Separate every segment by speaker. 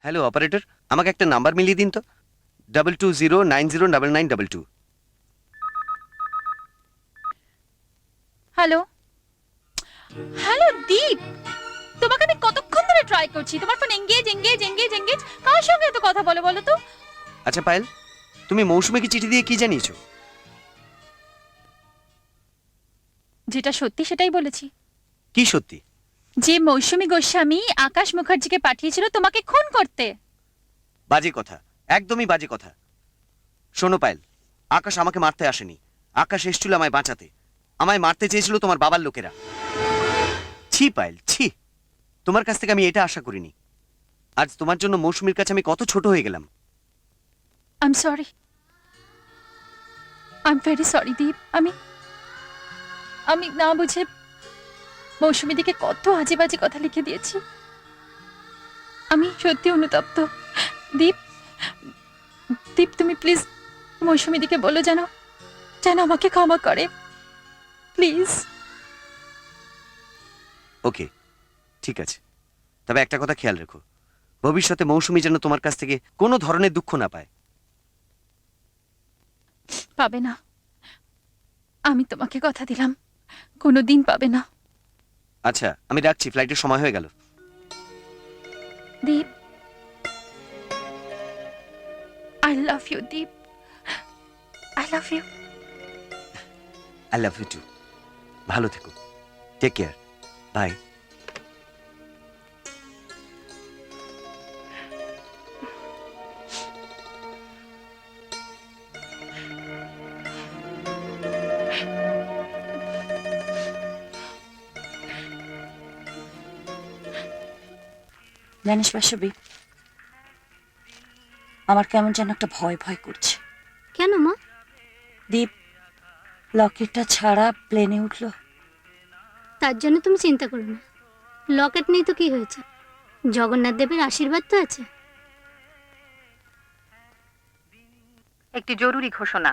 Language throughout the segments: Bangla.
Speaker 1: হ্যালো অপারেটর, আমাকে একটা নাম্বার মিলিয়ে দিন তো। 2209099922।
Speaker 2: হ্যালো হ্যালো দীপ, তোমাকে আমি কতক্ষণ ধরে ট্রাই করছি। তোমার phone engage engage engage engage. কার সঙ্গে এত কথা বলো বলো তো?
Speaker 1: আচ্ছা পায়েল, তুমি মৌসুমীকে চিঠি দিয়ে কি জানিয়েছো?
Speaker 2: যেটা সত্যি সেটাই বলেছি।
Speaker 1: কি সত্যি?
Speaker 2: যে মৌসুমী গোস্বামী আকাশ মুখার্জিকে পাঠিয়েছিল তোমাকে খুন করতে।
Speaker 1: বাজে কথা, একদমই বাজে কথা। শোনো পায়েল, আকাশ আমাকে মারতে আসেনি। আকাশ এসেছিল আমায় বাঁচাতে। আমায় মারতে চেয়েছিল তোমার বাবার লোকেরা। ছি পায়েল, ছি। তোমার কাছ থেকে আমি এটা আশা করিনি। আজ তোমার জন্য মৌসুমীর কাছে আমি কত ছোট হয়ে গেলাম।
Speaker 2: I am sorry, I am very sorry Deep. আমি না বুঝে মৌসুমী দিকে কত আজে বাজে কথা লিখে দিয়েছি। আমি সত্যি অনুতপ্ত। দীপ, দীপ তুমি প্লিজ মৌসুমী দিকে বলো যেন যেন আমাকে ক্ষমা করে, প্লিজ।
Speaker 1: ওকে, ঠিক আছে। তবে একটা কথা খেয়াল রেখো, ভবিষ্যতে মৌসুমী যেন তোমার কাছ থেকে কোনো ধরনের দুঃখ না পায়।
Speaker 2: পাবে না, আমি তোমাকে কথা দিলাম, কোনোদিন পাবে না।
Speaker 1: আচ্ছা, আমি রাখছি, ফ্লাইটের সময় হয়ে গেল।
Speaker 2: Deep, I love you Deep, I love you.
Speaker 1: I love you too. ভালো থেকো, টেক কেয়ার, বাই।
Speaker 3: জানিস বাসবি, আমার কেমন যেন একটা ভয় ভয় করছে।
Speaker 4: কেন মা?
Speaker 3: দীপ লকেটটা ছাড়া প্লেনে উঠলো।
Speaker 4: তার জন্য তুমি চিন্তা করো না, লকেট নেই তো কি হয়েছে, জগন্নাথ দেবের আশীর্বাদ তো আছে।
Speaker 5: একটি জরুরি ঘোষণা।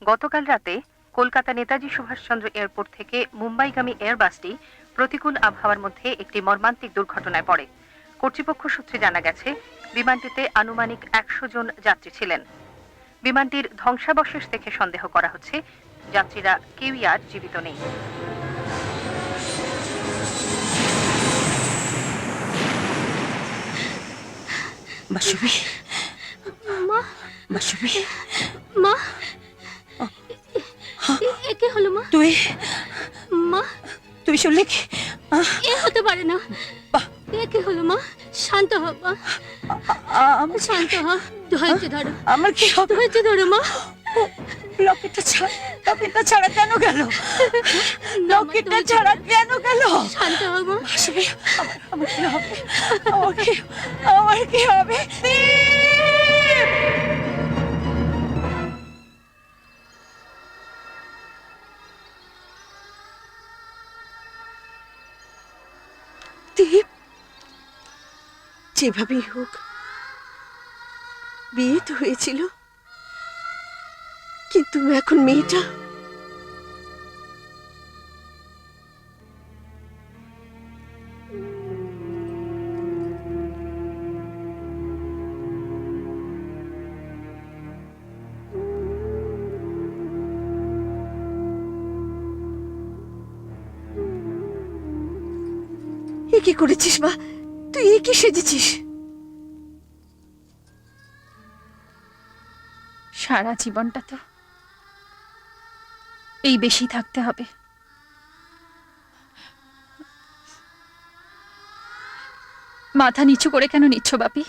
Speaker 5: গতকাল রাতে কলকাতা নেতাজি সুভাষচন্দ্র এয়ারপোর্ট থেকে মুম্বাইগামী এয়ারবাসটি প্রতিকূল আবহাওয়ার মধ্যে একটি মর্মান্তিক দুর্ঘটনায় পড়ে। কর্তৃপক্ষ সূত্রে জানা গেছে, বিমানটিতে আনুমানিক 100 জন যাত্রী ছিলেন। বিমানটির ধ্বংসাবশেষ দেখে সন্দেহ করা হচ্ছে যাত্রীরা কেউই আর জীবিত নেই।
Speaker 3: বাসবি,
Speaker 4: মা,
Speaker 3: বাসবি,
Speaker 4: মা, একে হলো মা?
Speaker 3: তুই
Speaker 4: মা,
Speaker 3: তুই শুনলি কি?
Speaker 4: এ হতে পারে না। একে হলো মা? শান্ত হ মা, শান্ত হ, ধৈর্য ধরো।
Speaker 3: আমার কি হবে?
Speaker 4: ধৈর্য ধরো মা।
Speaker 3: লকেটটা ছাড়া কেন গেল? লকেটটা ছাড়া কেন গেল?
Speaker 4: শান্ত হ মা।
Speaker 3: বাসবি, আমার কি হবে? আমার কি হবে? দীপ, যেভাবেই হোক বিয়ে তো হয়েছিল, কিন্তু এখন মেয়েটা এ কি করেছিস মা? তুই এ কি সেজেছিস?
Speaker 2: সারা জীবনটা তো এই বেশি থাকতে হবে। মাথা নিচু করে কেন নিচ্ছ বাপি?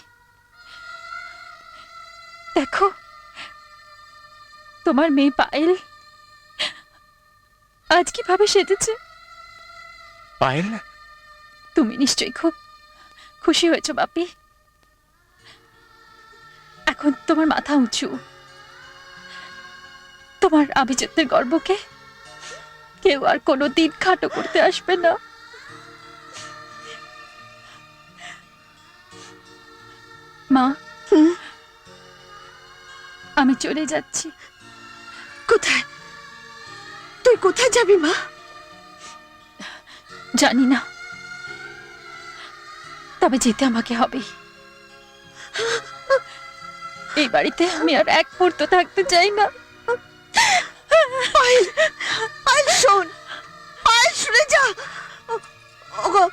Speaker 2: দেখো, তোমার মেয়ে পায়েল আজ কিভাবে সেজেছে।
Speaker 6: পায়েল,
Speaker 2: তুমি নিশ্চয়ই খুব খুশি হয়েছো বাপি। এখন তোমার মাথা উঁচু। তোমার আভিজাত্যের গর্বকে কেউ আর কোনোদিন খাটো করতে আসবে না। মা, আমি চলে যাচ্ছি।
Speaker 3: কোথায়? তুই কোথায় যাবি মা?
Speaker 2: জানি না, তবে যেতে আমাকে হবে। এই বাড়িতে আমি আর এক মুহূর্ত থাকতে চাই না।
Speaker 3: পায়েল, পায়েল শোন, পায়েল শুনে যা। ওগো,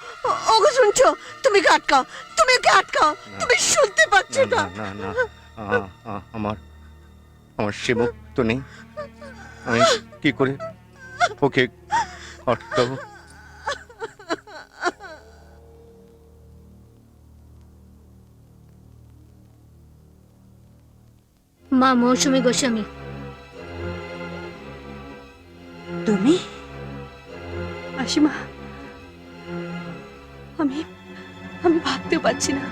Speaker 3: ওগো শুনছো? তুমি ওকে আটকাও, তুমি ওকে আটকাও, তুমি শুনতে পাচ্ছ না?
Speaker 6: না না আমার আমার সে মুখ তো নেই, আমি কি করে ওকে আটকাবো?
Speaker 4: মা মৌসুমী গোস্বামী।
Speaker 3: তুমি? মাসিমা, আমি আমি ভাবতেও পারছি না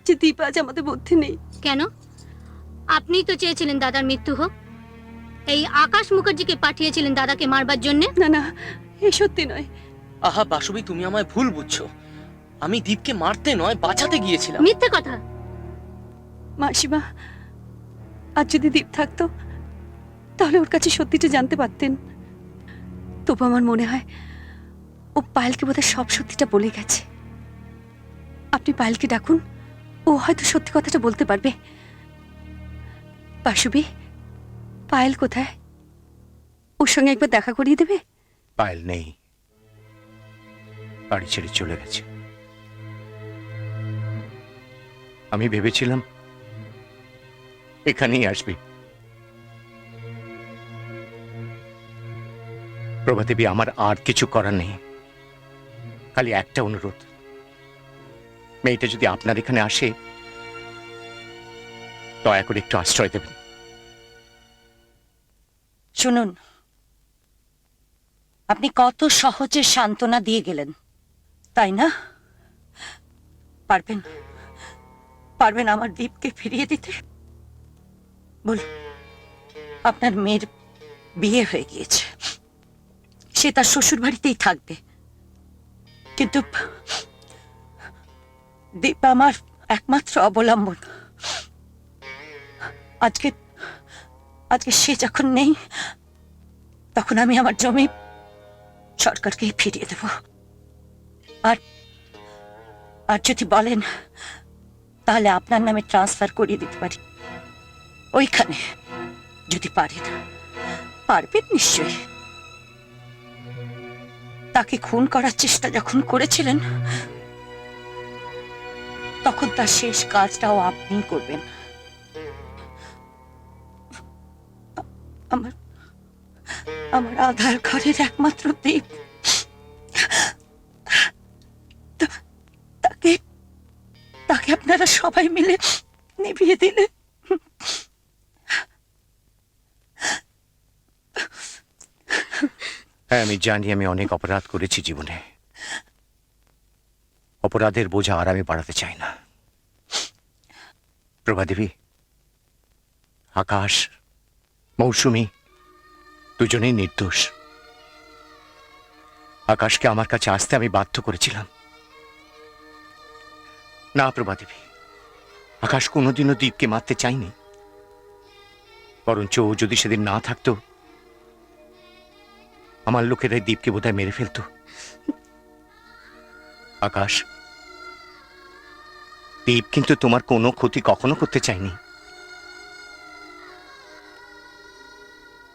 Speaker 3: যে দীপ আজ আমাদের মধ্যে নেই।
Speaker 4: কেন? আপনিই তো চেয়েছিলেন দাদার মৃত্যু হোক। এই আকাশ মুখার্জিকে পাঠিয়েছিলেন দাদাকে মারবার জন্যে।
Speaker 3: না না, এ সত্যি নয়।
Speaker 7: আহা বাসবি, তুমি আমায় ভুল বুঝছো। আমি দীপকে মারতে নয়, বাঁচাতে গিয়েছিলাম।
Speaker 4: মিথ্যে কথা।
Speaker 3: মাসিমা, আজ যদি দীপ থাকতো তাহলে ওর কাছে সত্যিটা জানতে পারতেন। তবু আমার মনে হয় ও পায়েলকে বোধহয় সব সত্যিটা বলে গেছে। আপনি পায়েলকে ডাকুন, ও হয়তো সত্যি কথাটা বলতে পারবে। বাসুবি, পায়েল কোথায়? ওর সঙ্গে একবার দেখা করিয়ে দেবে?
Speaker 6: পায়েল নেই, বাড়ি ছেড়ে চলে গেছে। আমি ভেবেছিলাম এখানেই আসবি। প্রভাদেবী, আমার আর কিছু করার নেই, খালি একটা অনুরোধ। মেয়েটা যদি আপনার এখানে আসে, দয়া করে একটু আশ্রয় দেবেন।
Speaker 8: শুনুন, আপনি কত সহজে সান্ত্বনা দিয়ে গেলেন, তাই না? পারবেন, পারবেন আমার দীপকে ফিরিয়ে দিতে? বল, আপনার মেয়ের বিয়ে হয়ে গিয়েছে, সে তার শ্বশুর বাড়িতেই থাকবে, কিন্তু দীপ আমার একমাত্র অবলম্বন। আজকে আজকে সে যখন নেই, তখন আমি আমার জমি সরকারকে ফিরিয়ে দেব। আর আর যদি বলেন, তাহলে আপনার নামে ট্রান্সফার করিয়ে দিতে পারি ওইখানে, যদি পারেন। পারবেন নিশ্চয়ই। তাকে খুন করার চেষ্টা যখন করেছিলেন, তখন তার শেষ কাজটাও আপনিই করবেন। আমার আমার আধার ঘরের একমাত্র দীপ, তাকে তাকে আপনারা সবাই মিলে নিভিয়ে দিলেন।
Speaker 6: হ্যাঁ, আমি জানি আমি অনেক অপরাধ করেছি জীবনে। অপরাধের বোঝা আর আমি বাড়াতে চাই না। প্রভাদেবী, আকাশ, মৌসুমী দুজনেই নির্দোষ। আকাশকে আমার কাছে আসতে আমি বাধ্য করেছিলাম। না প্রভাদেবী, আকাশ কোনোদিনও দীপকে মারতে চাইনি, বরঞ্চ ও যদি সেদিন না থাকতো, আমার লোকেরা দীপকে বোধহয় মেরে ফেলতো। আকাশ, দীপ কিন্তু তোমার কোনো ক্ষতি কখনো করতে চাইনি।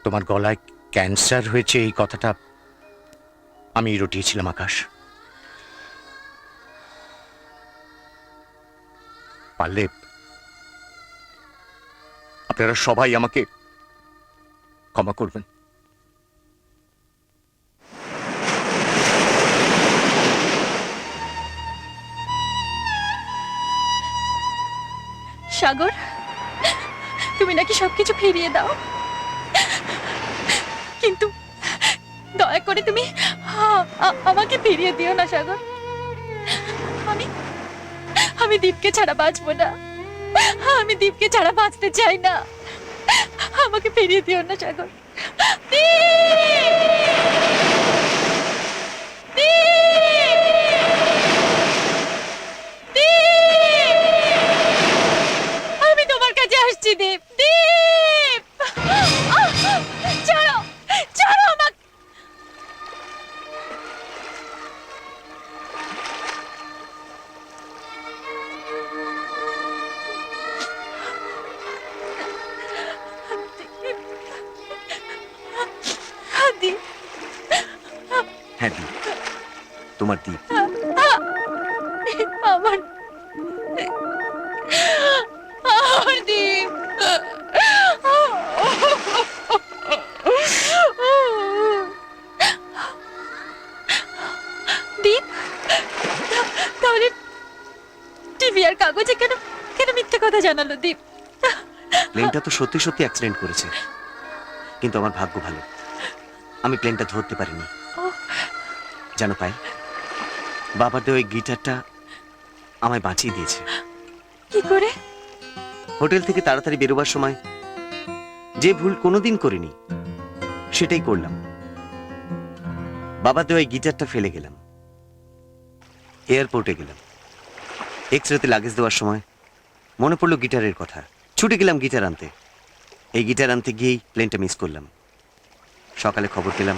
Speaker 6: তোমার গলায় ক্যান্সার হয়েছে এই কথাটা আমি রটিয়েছিলাম আকাশ। পারলে আপনারা সবাই আমাকে ক্ষমা করবেন।
Speaker 2: সাগর, তুমি নাকি সবকিছু ফিরিয়ে দাও, কিন্তু দয়া করে তুমি আমাকে ফিরিয়ে দিও না সাগর। আমি আমি দীপকে ছাড়া বাঁচবো না, আমি দীপকে ছাড়া বাঁচতে চাই না। আমাকে ফিরিয়ে দিও না সাগর। আমি তোমার কাছে আসছি দীপ। দীপ, ছাড়ো, ছাড়ো আমাকে।
Speaker 1: হ্যাঁ দীপ, তোমার দীপ।
Speaker 2: আমার আমার দীপ। দীপ, তাহলে টিভি আর কাগজে কেন কেন মিথ্যে কথা জানালো দীপ?
Speaker 1: প্লেনটা তো সত্যি সত্যি অ্যাক্সিডেন্ট করেছে, কিন্তু আমার ভাগ্য ভালো, আমি প্লেনটা ধরতে পারিনি। জানো পায়েল, বাবার দেওয়া ওই গিটারটা আমায় বাঁচিয়ে দিয়েছে।
Speaker 2: কি করে?
Speaker 1: হোটেল থেকে তাড়াতাড়ি বেরোবার সময় যে ভুল কোনোদিন করিনি সেটাই করলাম। বাবার দেওয়া ওই গিটারটা ফেলে গেলাম, এয়ারপোর্টে গেলাম। এক্সরেতে লাগেজ দেওয়ার সময় মনে পড়লো গিটারের কথা, ছুটে গেলাম গিটার আনতে। এই গিটার আনতে গিয়েই প্লেনটা মিস করলাম। সকালে খবর পেলাম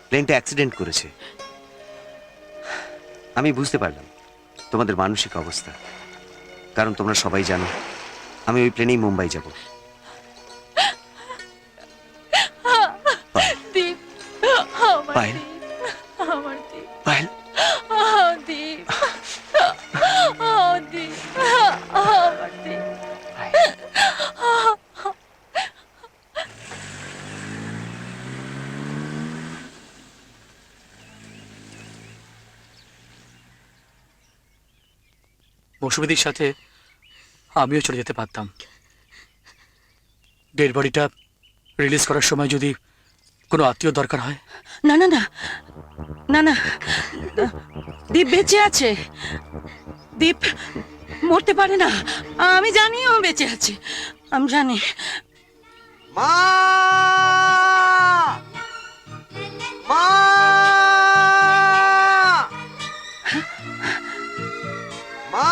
Speaker 1: প্লেনটা অ্যাক্সিডেন্ট করেছে। আমি বুঝতে পারলাম তোমাদের মানসিক অবস্থা, কারণ তোমরা সবাই জানো আমি ওই প্লেনেই মুম্বাই যাব।
Speaker 2: দীপ, আমার
Speaker 1: পায়েল,
Speaker 2: দীপ, আমার দীপ,
Speaker 1: পায়েল,
Speaker 2: দীপ, দীপ, আমার দীপ।
Speaker 9: মৌসুমীদির সাথে আমিও চলে যেতে পারতাম। ডেড বডিটা রিলিজ করার সময় যদি কোনো আত্মীয় দরকার হয়।
Speaker 8: না না না না না, দীপ বেঁচে আছে। দীপ মরতে পারে না, আমি জানি ও বেঁচে আছে, আমি জানি।
Speaker 1: মা! মা! মা!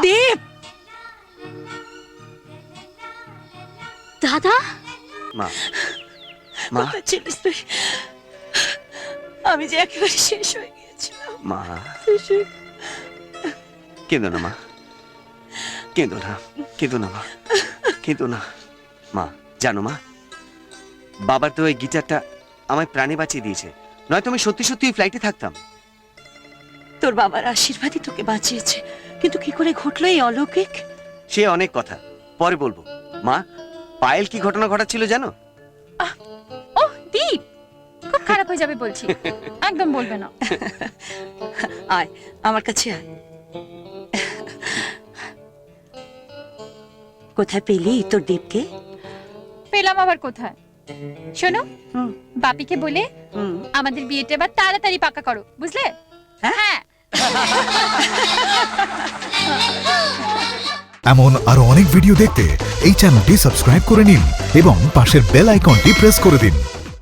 Speaker 8: দীপ,
Speaker 4: দাদা,
Speaker 1: মা! মা!
Speaker 8: কোথায় ছিলিস তুই? আমি যে একেবারে শেষ হয়ে গিয়েছিলাম।
Speaker 1: মা!
Speaker 8: শেষ হয়ে-
Speaker 1: কেঁদো না মা, কেঁদো না, কেঁদো না মা, কেঁদো না। মা জানো মা, বাবার তো ওই গিটারটা আমায় প্রাণে বাঁচিয়ে দিয়েছে, নয়তো আমি সত্যি সত্যি ফ্লাইটে থাকতাম।
Speaker 8: তোর বাবার আশীর্বাদই তোকে বাঁচিয়েছে, কিন্তু কি করে ঘটলো এই অলৌকিক?
Speaker 1: সে অনেক কথা, পরে বলবো। মা, পায়েল কি ঘটনা ঘটাচ্ছিল জানো?
Speaker 2: ও দীপ, খুব খারাপ হয়ে যাবে বলছি, একদম বলবে না।
Speaker 8: আয় আমার কাছে আয়। কোথায় পেলি তোর দীপকে?
Speaker 2: পেলাম আবার কোথায়? শোনো,
Speaker 8: হুম।
Speaker 2: বাপিকে বলে
Speaker 8: হুম।
Speaker 2: আমাদের বিয়েটা এবার তাড়াতাড়ি পাকা করো, বুঝলে? হ্যাঁ।
Speaker 10: এমন আরো অনেক ভিডিও দেখতে এই চ্যানেলটি সাবস্ক্রাইব করে নিন এবং পাশের বেল আইকনটি প্রেস করে দিন।